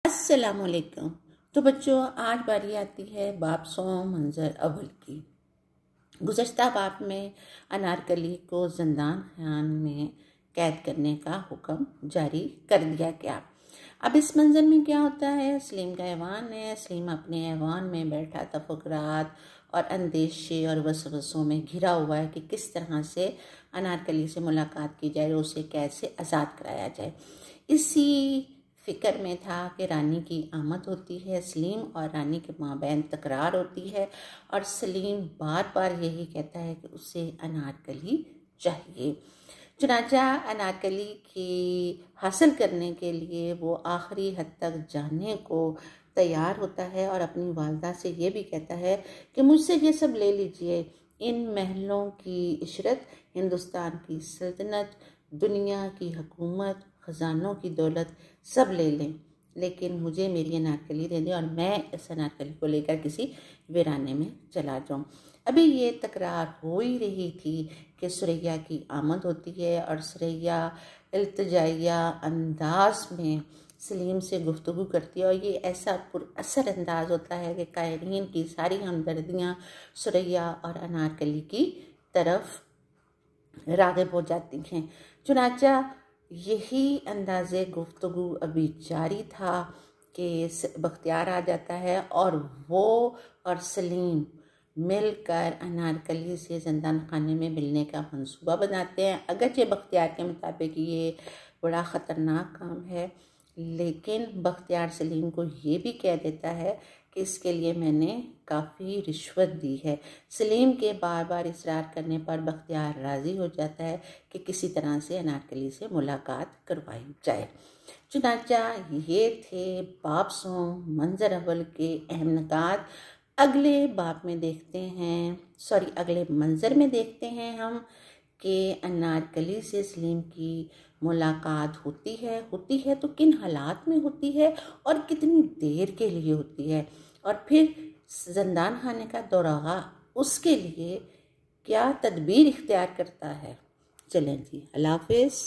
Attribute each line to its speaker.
Speaker 1: अस्सलामुअलैकुम। तो बच्चों, आज बारी आती है बाब सौ मंजर अव्वल की। गुज़श्ता बाब में अनारकली को ज़िंदान खान में कैद करने का हुक्म जारी कर दिया गया। अब इस मंजर में क्या होता है, सलीम का ऐवान है। सलीम अपने ऐवान में बैठा तफक्कुरात और अंदेशे और वसवसों में घिरा हुआ है कि किस तरह से अनारकली से मुलाकात की जाए, उसे कैसे आज़ाद कराया जाए। इसी फ़िक्र में था कि रानी की आमद होती है। सलीम और रानी के माबैन तकरार होती है और सलीम बार बार यही कहता है कि उसे अनारकली चाहिए। चुनांचा अनारकली की हासिल करने के लिए वो आखिरी हद तक जाने को तैयार होता है और अपनी वालदा से ये भी कहता है कि मुझसे ये सब ले लीजिए, इन महलों की इशरत, हिंदुस्तान की सल्तनत, दुनिया की हुकूमत, ख़जानों की दौलत सब ले लें, लेकिन मुझे मेरी अनारकली दे दें और मैं इस अनारकली को लेकर किसी वीराने में चला जाऊं। अभी ये तकरार हो ही रही थी कि सुरैया की आमद होती है और सुरैया इल्तिजाइया अंदाज में सलीम से गुफ्तगू करती है और ये ऐसा पुरअसर अंदाज होता है कि कायरीन की सारी हमदर्दियाँ सुरैया और अनारकली की तरफ राग़िब हो जाती हैं। चुनांचा यही अंदाज़े गुफ्तगू अभी जारी था कि बख्तियार आ जाता है और वो और सलीम मिलकर अनारकली से ज़िंदान खाने में मिलने का मंसूबा बनाते हैं। अगरचे बख्तियार के मुताबिक ये बड़ा ख़तरनाक काम है, लेकिन बख्तियार सलीम को ये भी कह देता है कि इसके लिए मैंने काफ़ी रिश्वत दी है। सलीम के बार बार इसरार करने पर बख्तियार राज़ी हो जाता है कि किसी तरह से अनारकली से मुलाकात करवाई जाए। चुनांचा ये थे बाब सौ मंजर अव्वल के अहम निकात। अगले बाब में देखते हैं, अगले मंजर में देखते हैं हम कि अनारकली से सलीम की मुलाकात होती है तो किन हालात में होती है और कितनी देर के लिए होती है, और फिर ज़िंदान खाने का दौराहा उसके लिए क्या तदबीर इख्तियार करता है। चलें जी, अल्लाह हाफ़िज़।